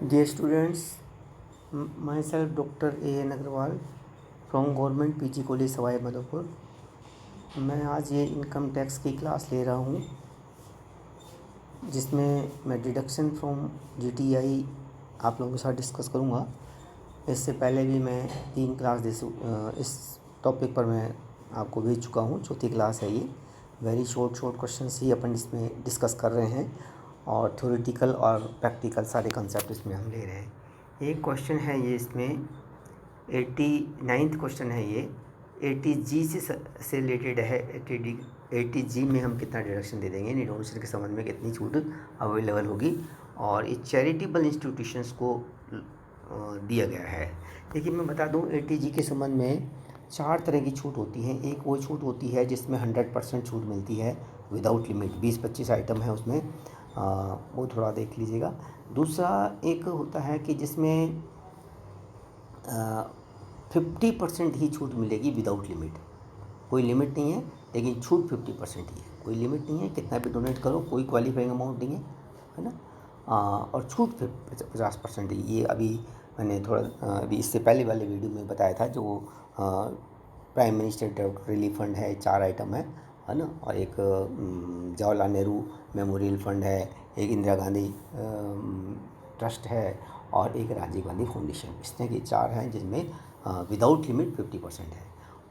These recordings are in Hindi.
Dear students, myself Dr. A.N. Agrawal from government PG college Sawai Madhopur. मैं आज ये इनकम टैक्स की क्लास ले रहा हूँ जिसमें मैं डिडक्शन फ्रॉम जीटीआई आप लोगों के साथ डिस्कस करूँगा। इससे पहले भी मैं 3 क्लास इस टॉपिक पर मैं आपको भेज चुका हूँ। चौथी क्लास है ये। वेरी शॉर्ट क्वेश्चंस ही अपन इसमें डिस्कस कर रहे हैं और थ्योरेटिकल और प्रैक्टिकल सारे कंसेप्ट इसमें हम ले रहे हैं। एक क्वेश्चन है ये इसमें 89th क्वेश्चन है ये। 80G से रिलेटेड है। 80G में हम कितना डिडक्शन दे देंगे, डोनेशन के संबंध में कितनी छूट अवेलेबल होगी, और ये चैरिटेबल इंस्टीट्यूशंस को दिया गया है। देखिए मैं बता दूं 80G के संबंध में 4 तरह की छूट होती हैं। एक वो छूट होती है जिसमें 100% छूट मिलती है विदाउट लिमिट, 20-25 आइटम है उसमें, वो थोड़ा देख लीजिएगा। दूसरा एक होता है कि जिसमें 50% ही छूट मिलेगी विदाउट लिमिट। कोई लिमिट नहीं है लेकिन छूट 50% ही है, कोई लिमिट नहीं है, कितना भी डोनेट करो, कोई क्वालिफाइंग अमाउंट नहीं है ना। और छूट 50% ही। ये अभी मैंने थोड़ा अभी इससे पहले वाले वीडियो में बताया था। जो prime minister direct relief fund है, 4 आइटम है ना, और एक जवाहरलाल नेहरू मेमोरियल फंड है, एक इंदिरा गांधी ट्रस्ट है, और एक राजीव गांधी फाउंडेशन। इस तरह के 4 हैं जिसमें विदाउट लिमिट 50% है।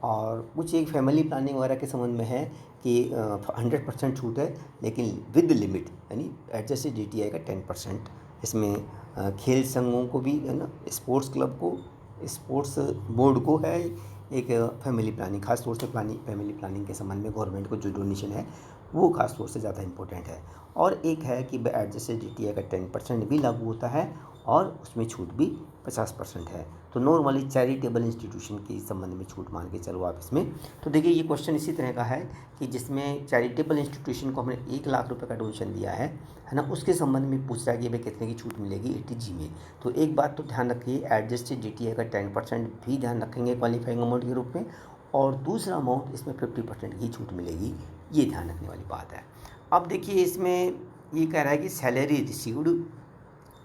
और कुछ एक फैमिली प्लानिंग वगैरह के संबंध में है कि 100% छूट है लेकिन विद लिमिट, यानी एडजस्टेड जीटीआई का 10%। इसमें खेल संघों को भी है ना, स्पोर्ट्स क्लब को, स्पोर्ट्स बोर्ड को है एक फैमिली प्लानिंग, खास तौर से फैमिली प्लानिंग के संबंध में गवर्नमेंट को जो डोनेशन है वो खास तौर से ज़्यादा इंपॉर्टेंट है। और एक है कि एडजस्टेड जीटीआई का 10% भी लागू होता है और उसमें छूट भी 50% है। तो नॉर्मली चैरिटेबल इंस्टीट्यूशन के संबंध में छूट मान के चलो आप इसमें। तो देखिए ये क्वेश्चन इसी तरह का है कि जिसमें चैरिटेबल इंस्टीट्यूशन को हमने 1 लाख रुपए का डोनेशन दिया है ना, उसके संबंध में पूछ रहा है कि भाई कितने की छूट मिलेगी 80G में। तो एक बात तो ध्यान रखिए, एडजस्टेड जीटीआई का 10% भी ध्यान रखेंगे क्वालिफाइंग अमाउंट के रूप में, और दूसरा अमाउंट इसमें 50% की छूट मिलेगी, ये ध्यान रखने वाली बात है। अब देखिए इसमें ये कह रहा है कि सैलरी रिसीव्ड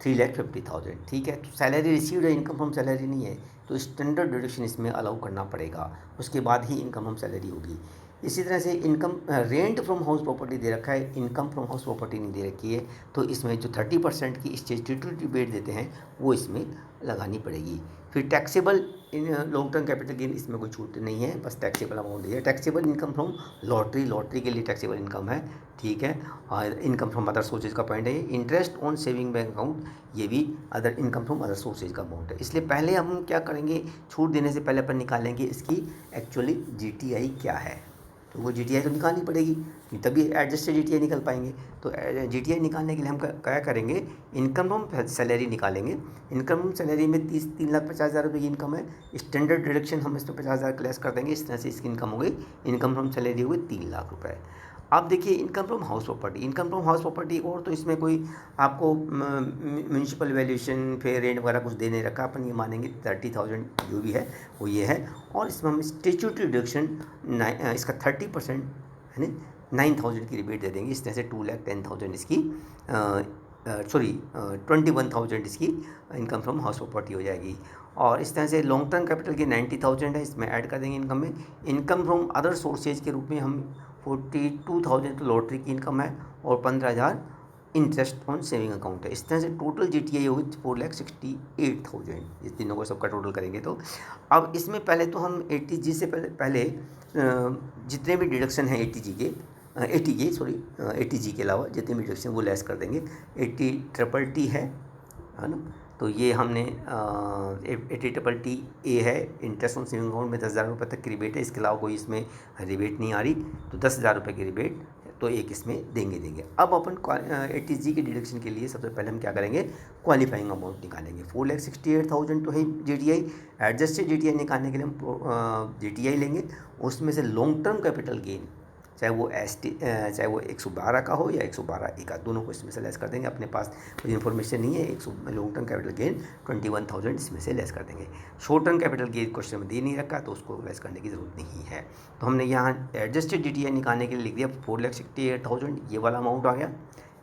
3,50,000, ठीक है। तो सैलरी रिसीव्ड है, इनकम फ्रॉम सैलरी नहीं है, तो स्टैंडर्ड डिडक्शन इसमें अलाउ करना पड़ेगा, उसके बाद ही इनकम फ्रॉम सैलरी होगी। इसी तरह से income rent from house property दे रखा है, इनकम फ्रॉम हाउस प्रॉपर्टी नहीं दे रखी है, तो इसमें जो 30% की स्टैट्यूटरी रिबेट देते हैं वो इसमें लगानी पड़ेगी। फिर taxable long term capital gain, इसमें कोई छूट नहीं है, बस टैक्सेबल अमाउंट है। टैक्सेबल इनकम फ्रॉम लॉटरी के लिए टैक्सेबल इनकम है, ठीक है। और इनकम फ्रॉम अदर सोर्सेज का पॉइंट है। Interest on saving bank account, ये भी other income from other sources का अमाउंट है। इसलिए पहले हम क्या करेंगे, छूट देने से पहले अपन निकालेंगे इसकी एक्चुअली जीटीआई क्या है। तो वो जीटीआई तो निकालनी पड़ेगी, तभी एडजस्टेड जीटीआई निकल पाएंगे। तो जीटीआई निकालने के लिए हम क्या करेंगे, इनकम फ्रॉम सैलरी निकालेंगे। इनकम फ्रॉम सैलरी में 3,50,000 रुपये की इनकम है, स्टैंडर्ड डिडक्शन हम इसमें 50,000 क्लेस कर देंगे। इस तरह से इसकी इनकम हो गई, इनकम फ्रॉम सैलरी हो गई 3 लाख रुपये। अब देखिए income from house property, income from house property, और तो इसमें कोई आपको म्यूनसिपल वैल्यूएशन फिर रेंट वगैरह कुछ दे नहीं रखा, अपन ये मानेंगे 30,000 जो भी है वो ये है। और इसमें हम स्टैट्यूटरी डिडक्शन इसका 30% है ना, 9,000 की रिबेट दे देंगे। इस तरह से 2,10,000 इसकी 21,000 इसकी इनकम फ्रॉम हाउस प्रॉपर्टी हो जाएगी। और इस तरह से लॉन्ग टर्म कैपिटल की 90,000 है, इसमें ऐड कर देंगे इनकम में। इनकम फ्रॉम अदर सोर्सेज के रूप में हम 42,000 तो लॉटरी की इनकम है, और 15,000 इंटरेस्ट ऑन सेविंग अकाउंट है। इस तरह से टोटल जीटीआई होगी 4,68,000। इस तीनों को सबका टोटल करेंगे तो अब इसमें पहले तो हम 80G से पहले जितने भी डिडक्शन हैं 80G के 80G के अलावा जितने भी डिडक्शन वो लेस कर देंगे। 80TTT है ना, तो ये हमने 80TTT ए है, इंटरेस्ट ऑन सेविंग अकाउंट में 10,000 रुपये तक की रिबेट है, इसके अलावा कोई इसमें रिबेट नहीं आ रही, तो 10,000 रुपये की रिबेट तो एक इसमें देंगे। अब अपन 80G के डिडक्शन के लिए सबसे पहले हम क्या करेंगे, क्वालिफाइंग अमाउंट निकालेंगे। 4,68,000 तो है जीटीआई। एडजस्टेड जीटीआई निकालने के लिए हम जीटीआई लेंगे, उसमें से लॉन्ग टर्म कैपिटल गेन, चाहे वो 112 का हो या 112A का, दोनों को इसमें से लेस कर देंगे। अपने पास कोई इन्फॉर्मेशन नहीं है, लॉन्ग टर्म कैपिटल गेन 21,000 इसमें से लेस कर देंगे। Short term capital gain question में दे नहीं रखा तो उसको लेस करने की ज़रूरत नहीं है। तो हमने यहाँ एडजस्टेड जीटीआई निकालने के लिए लिख दिया 4,68,000, ये वाला अमाउंट आ गया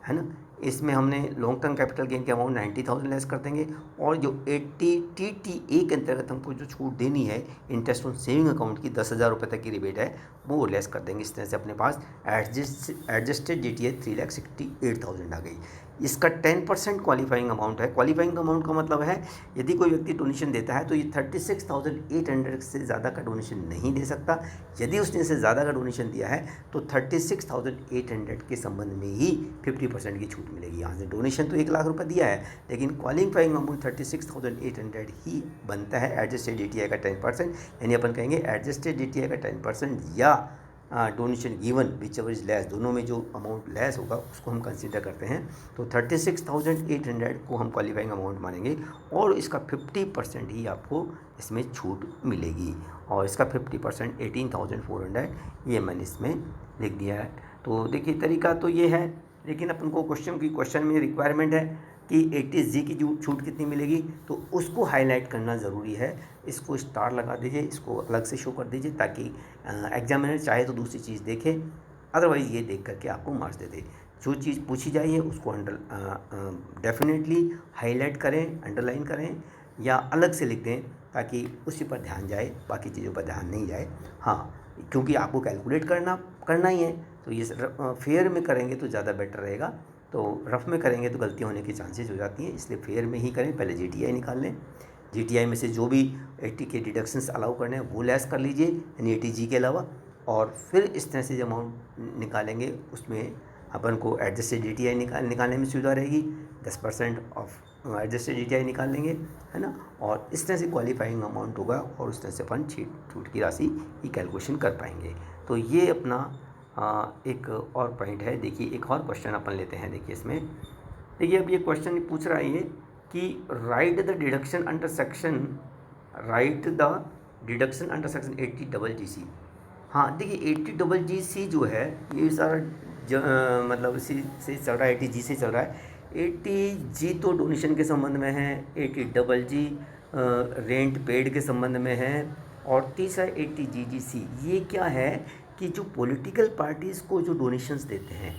है ना। इसमें हमने लॉन्ग टर्म कैपिटल गेन के अमाउंट 90,000 लेस कर देंगे, और जो 80 TTA के अंतर्गत हमको जो छूट देनी है इंटरेस्ट ऑन सेविंग अकाउंट की 10,000 रुपये तक की रिबेट है, वो लेस कर देंगे। इस तरह से अपने पास एडजस्टेड DTA 3,68,000 आ गई। इसका 10% क्वालिफाइंग अमाउंट है। क्वालिफाइंग अमाउंट का मतलब है यदि कोई व्यक्ति डोनेशन देता है तो ये 36,800 से ज़्यादा का डोनेशन नहीं दे सकता। यदि उसने इससे ज़्यादा का डोनेशन दिया है तो 36,800 के संबंध में ही 50% की छूट मिलेगी। यहाँ से डोनेशन तो 1 लाख रुपये दिया है, लेकिन क्वालिफाइंग अमाउंट 36,800 ही बनता है एडजस्टेड DTA का 10%। यानी अपन कहेंगे एडजस्टेड DTA का 10% या donation given which ever is less, दोनों में जो अमाउंट लेस होगा उसको हम कंसीडर करते हैं। तो 36,800 को हम क्वालिफाइंग अमाउंट मानेंगे, और इसका 50% ही आपको इसमें छूट मिलेगी, और इसका 50% 18,400 ये मैंने इसमें लिख दिया है। तो देखिए तरीका तो ये है, लेकिन अपन को क्वेश्चन में रिक्वायरमेंट है कि 80G की जो छूट कितनी मिलेगी, तो उसको हाईलाइट करना ज़रूरी है। इसको स्टार लगा दीजिए, इसको अलग से शो कर दीजिए, ताकि एग्जामिनर चाहे तो दूसरी चीज़ देखे, अदरवाइज़ ये देख करके आपको मार्क्स दे दे। जो चीज़ पूछी जाइए उसको डेफिनेटली हाईलाइट करें, अंडरलाइन करें, या अलग से लिख दें, ताकि उसी पर ध्यान जाए, बाकी चीज़ों पर ध्यान नहीं जाए। हाँ, क्योंकि आपको कैलकुलेट करना ही है, तो ये फेयर में करेंगे तो ज़्यादा बेटर रहेगा। तो रफ में करेंगे तो गलती होने की चांसेस हो जाती हैं, इसलिए फेयर में ही करें। पहले GTI निकाल लें, GTI में से जो भी 80 के डिडक्शंस अलाउ करने हैं वो लेस कर लीजिए, यानी 80G के अलावा, और फिर इस तरह से जो अमाउंट निकालेंगे उसमें अपन को एडजस्टेड DTI निकालने में सुविधा रहेगी। 10% ऑफ एडजस्टेड DTI निकाल लेंगे, है ना, और इस तरह से क्वालिफाइंग अमाउंट होगा, और उस तरह से अपन छूट की राशि की कैलकुलेशन कर पाएंगे। तो ये अपना एक और पॉइंट है। देखिए एक और क्वेश्चन अपन लेते हैं। देखिए इसमें देखिए अब ये क्वेश्चन पूछ रहा है ये कि right the deduction under section 80GC। हाँ देखिए 80GC जो है ये सारा मतलब इसी से चल रहा है, 80G से चल रहा है। 80G तो डोनेशन के संबंध में है, 80GG रेंट पेड के संबंध में है, और तीसरा 80GGC ये क्या है कि जो पॉलिटिकल पार्टीज़ को जो डोनेशंस देते हैं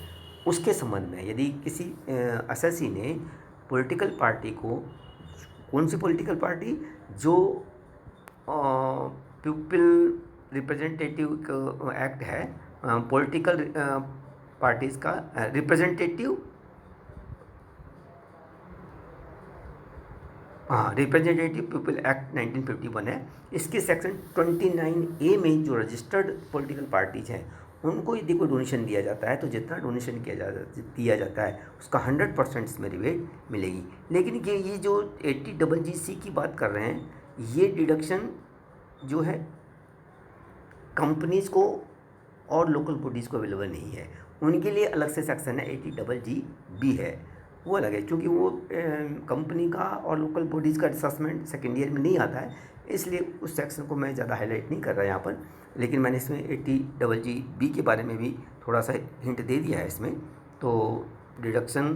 उसके संबंध में। यदि किसी एसएससी ने पॉलिटिकल पार्टी को, कौन सी पॉलिटिकल पार्टी, जो पीपल रिप्रेजेंटेटिव एक्ट है, पॉलिटिकल पार्टीज़ का रिप्रेजेंटेटिव पीपल एक्ट 1951 है। इसके सेक्शन 29A में जो रजिस्टर्ड पॉलिटिकल पार्टीज हैं उनको यदि कोई डोनेशन दिया जाता है तो जितना डोनेशन दिया जाता है उसका 100% इसमें रिबेट मिलेगी। लेकिन ये जो 80GC की बात कर रहे हैं, ये डिडक्शन जो है कंपनीज़ को और लोकल बॉडीज़ को अवेलेबल नहीं है, उनके लिए अलग से सेक्शन है 80GB है, वो अलग है, क्योंकि वो कंपनी का और लोकल बॉडीज़ का असेसमेंट सेकेंड ईयर में नहीं आता है, इसलिए उस सेक्शन को मैं ज़्यादा हाईलाइट नहीं कर रहा यहाँ पर। लेकिन मैंने इसमें 80GB के बारे में भी थोड़ा सा हिंट दे दिया है इसमें। तो डिडक्शन,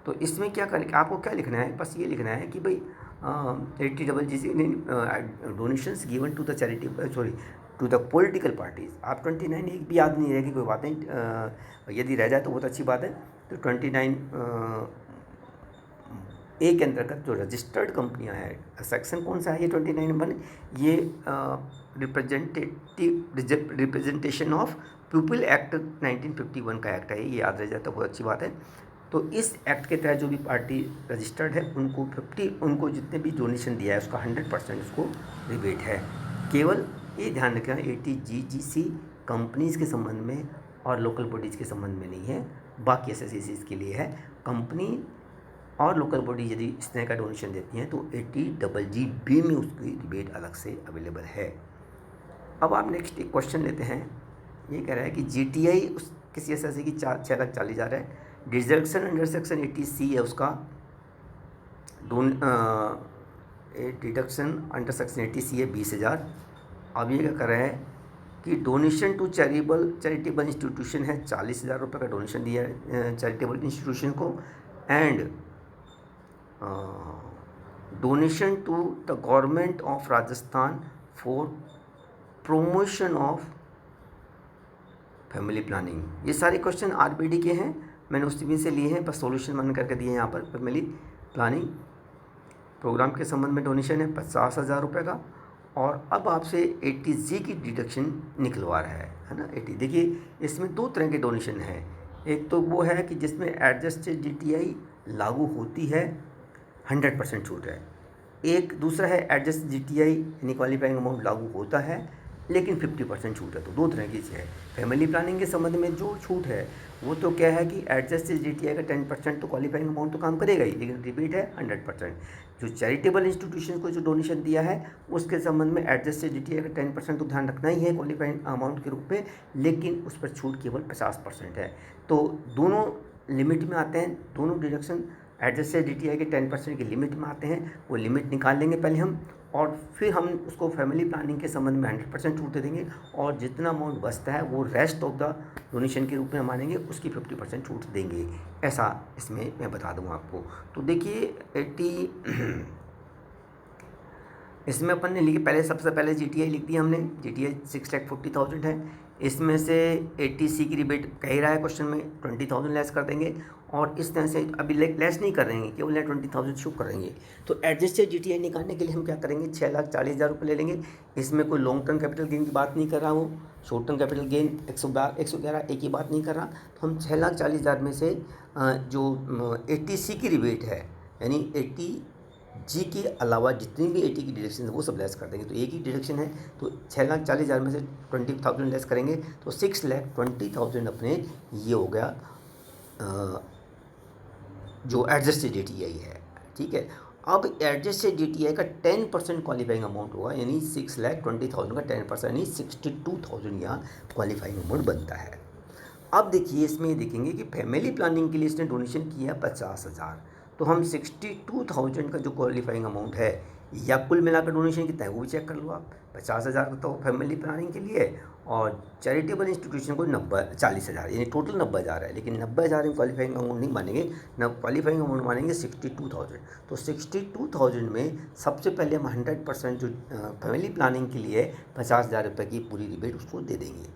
तो इसमें क्या कर आपको क्या लिखना है, बस ये लिखना है कि भाई 80GC donations given to the to the political parties. आप 29 एक भी याद नहीं रहेगी, कोई बात नहीं, यदि रह जाए तो बहुत अच्छी बात है। तो 29A के अंतर्गत जो रजिस्टर्ड कंपनियां हैं, सेक्शन कौन सा है ये 29 नंबर, ये रिप्रेजेंटेशन ऑफ पीपल एक्ट 1951 का एक्ट है, ये याद रह जाए तो बहुत अच्छी बात है। तो इस एक्ट के तहत जो भी पार्टी रजिस्टर्ड है उनको जितने भी डोनेशन दिया है उसका 100% उसको रिबेट है। केवल ये ध्यान रखना 80GGC कंपनीज़ के संबंध में और लोकल बॉडीज़ के संबंध में नहीं है, बाकी एसएससीज के लिए है। कंपनी और लोकल बॉडी यदि इस तरह का डोनेशन देती हैं तो 80GB में उसकी रिबेट अलग से अवेलेबल है। अब आप नेक्स्ट एक क्वेश्चन लेते हैं। ये कह रहा है कि GTI किसी एसएससी की 6,40,000 है, डिडक्शन अंडर सेक्शन 80C है उसका, डिडक्शन अंडर सेक्शन 80C है 20,000। अब ये क्या कर रहे हैं कि डोनेशन टू चैरिटेबल इंस्टीट्यूशन है, 40,000 रुपये का डोनेशन दिया है चैरिटेबल इंस्टीट्यूशन को, and donation to the government of Rajasthan for promotion of family planning. ये सारे क्वेश्चन RBD के हैं, मैंने उसी से लिए हैं, बस सॉल्यूशन मन करके दिए हैं यहाँ पर। फैमिली प्लानिंग प्रोग्राम के संबंध में डोनेशन है 50,000 रुपये का, और अब आपसे 80G की डिडक्शन निकलवा रहा है ना। 80, देखिए इसमें दो तरह के डोनेशन है। एक तो वो है कि जिसमें एडजस्टेड DTI लागू होती है, 100% छूट है। एक दूसरा है एडजस्ट DTI यानी क्वालिफाइंग अमाउंट लागू होता है लेकिन 50% छूट है। तो दो तरह की चीज़ है। फैमिली प्लानिंग के संबंध में जो छूट है वो तो क्या है कि एडजस्ट DTI का 10% तो क्वालिफाइंग अमाउंट तो काम करेगा ही, लेकिन रिपीट है 100%। जो चैरिटेबल इंस्टीट्यूशन को जो डोनेशन दिया है उसके संबंध में एडजस्ट DTI का 10% तो ध्यान रखना ही है क्वालिफाइंग अमाउंट के रूप में, लेकिन उस पर छूट केवल 50% है। तो दोनों लिमिट में आते हैं, दोनों डिडक्शन एडजस्टेड DTI के 10% की लिमिट में आते हैं। वो लिमिट निकाल लेंगे पहले हम, और फिर हम उसको फैमिली प्लानिंग के संबंध में 100% छूट दे देंगे, और जितना अमाउंट बचता है वो रेस्ट ऑफ द डोनेशन के रूप में मानेंगे, उसकी 50% छूट देंगे। ऐसा इसमें मैं बता दूंगा आपको। तो देखिए 80 इसमें अपन ने लिखी, पहले सबसे पहले GTI लिख दिया हमने। GTI 6,40,000 है। इसमें से 80C की रिबेट कह ही रहा है क्वेश्चन में, 20,000 लेस कर देंगे, और इस तरह से अभी लेस नहीं कर रहे हैं, केवल 20,000 शो करेंगे। तो एडजस्टेड GTI निकालने के लिए हम क्या करेंगे, 6,40,000 रुपये ले लेंगे। इसमें कोई लॉन्ग टर्म कैपिटल गेन की बात नहीं कर रहा हूँ, शॉर्ट टर्म कैपिटल गेन 111 एक ही बात नहीं कर रहा। तो हम 6,40,000 में से जो 80C की रिबेट है यानी 80G के अलावा जितनी भी 80 की डिडक्शन है वो सब लेस कर देंगे। तो एक ही डिडक्शन है, तो 6,40,000 में से 20,000 लेस करेंगे तो 6,20,000 अपने ये हो गया जो एडजस्टेड DTI है। ठीक है, अब एडजस्टेड DTI का 10% क्वालिफाइंग अमाउंट होगा, यानी 6,20,000 का 10% यानी 62,000 यहाँ क्वालिफाइंग अमाउंट बनता है। अब देखिए इसमें देखेंगे कि फैमिली प्लानिंग के लिए इसने डोनेशन किया 50,000, तो हम 62,000 का जो क्वालिफाइंग अमाउंट है या कुल मिलाकर डोनेशन कितना है वो भी चेक कर लो आप। 50,000 तो फैमिली प्लानिंग के लिए, और चैरिटेबल इंस्टीट्यूशन को 40,000 यानी टोटल 90,000 है, लेकिन 90,000 में क्वालिफाइंग अमाउंट नहीं मानेंगे, न क्वालिफाइंग अमाउंट मानेंगे 62,000। तो 62,000 में सबसे पहले हम 100% जो फैमिली प्लानिंग के लिए 50,000 रुपये की पूरी रिबेट उसको दे देंगे।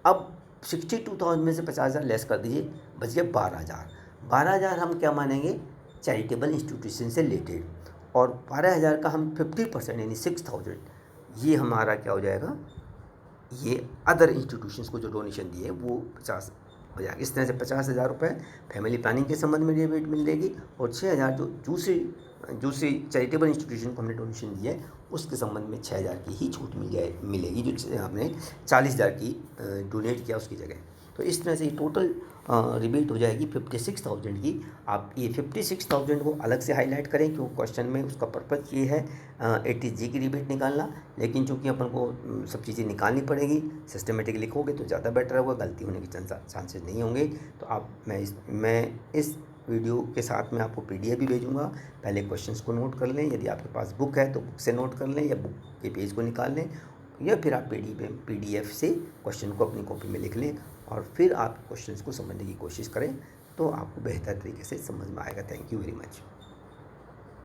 अब 62,000 में से 50,000 लेस कर दीजिए, बच गया 12,000। 12,000 हम क्या मानेंगे, चैरिटेबल इंस्टीट्यूशन से रिलेटेड, और 12,000 का हम 50% यानी 6,000 ये हमारा क्या हो जाएगा, ये अदर इंस्टीट्यूशंस को जो डोनेशन दिए वो 50 हो जाएगा। इस तरह से 50,000 रुपये फैमिली प्लानिंग के संबंध में रिबेट मिलेगी, और 6,000 जो दूसरी चैरिटेबल इंस्टीट्यूशन को हमने डोनेशन दिया है उसके संबंध में 6,000 की ही छूट मिलेगी जो हमने 40,000 की डोनेट किया उसकी जगह। तो इस तरह से ये टोटल रिबेट हो जाएगी 56,000 की। आप ये 56,000 को अलग से हाईलाइट करें क्योंकि क्वेश्चन में उसका पर्पज़ ये है 80G की रिबेट निकालना, लेकिन चूंकि अपन को सब चीज़ें निकालनी पड़ेगी, सिस्टमेटिक लिखोगे तो ज़्यादा बेटर होगा, गलती होने के चांसेस नहीं होंगे। तो आप मैं इस वीडियो के साथ में आपको PDF भी भेजूंगा, पहले क्वेश्चंस को नोट कर लें, यदि आपके पास बुक है तो बुक से नोट कर लें या बुक के पेज को निकाल लें, या फिर आप PDF से क्वेश्चन को अपनी कॉपी में लिख लें और फिर आप क्वेश्चंस को समझने की कोशिश करें, तो आपको बेहतर तरीके से समझ में आएगा। Thank you very much.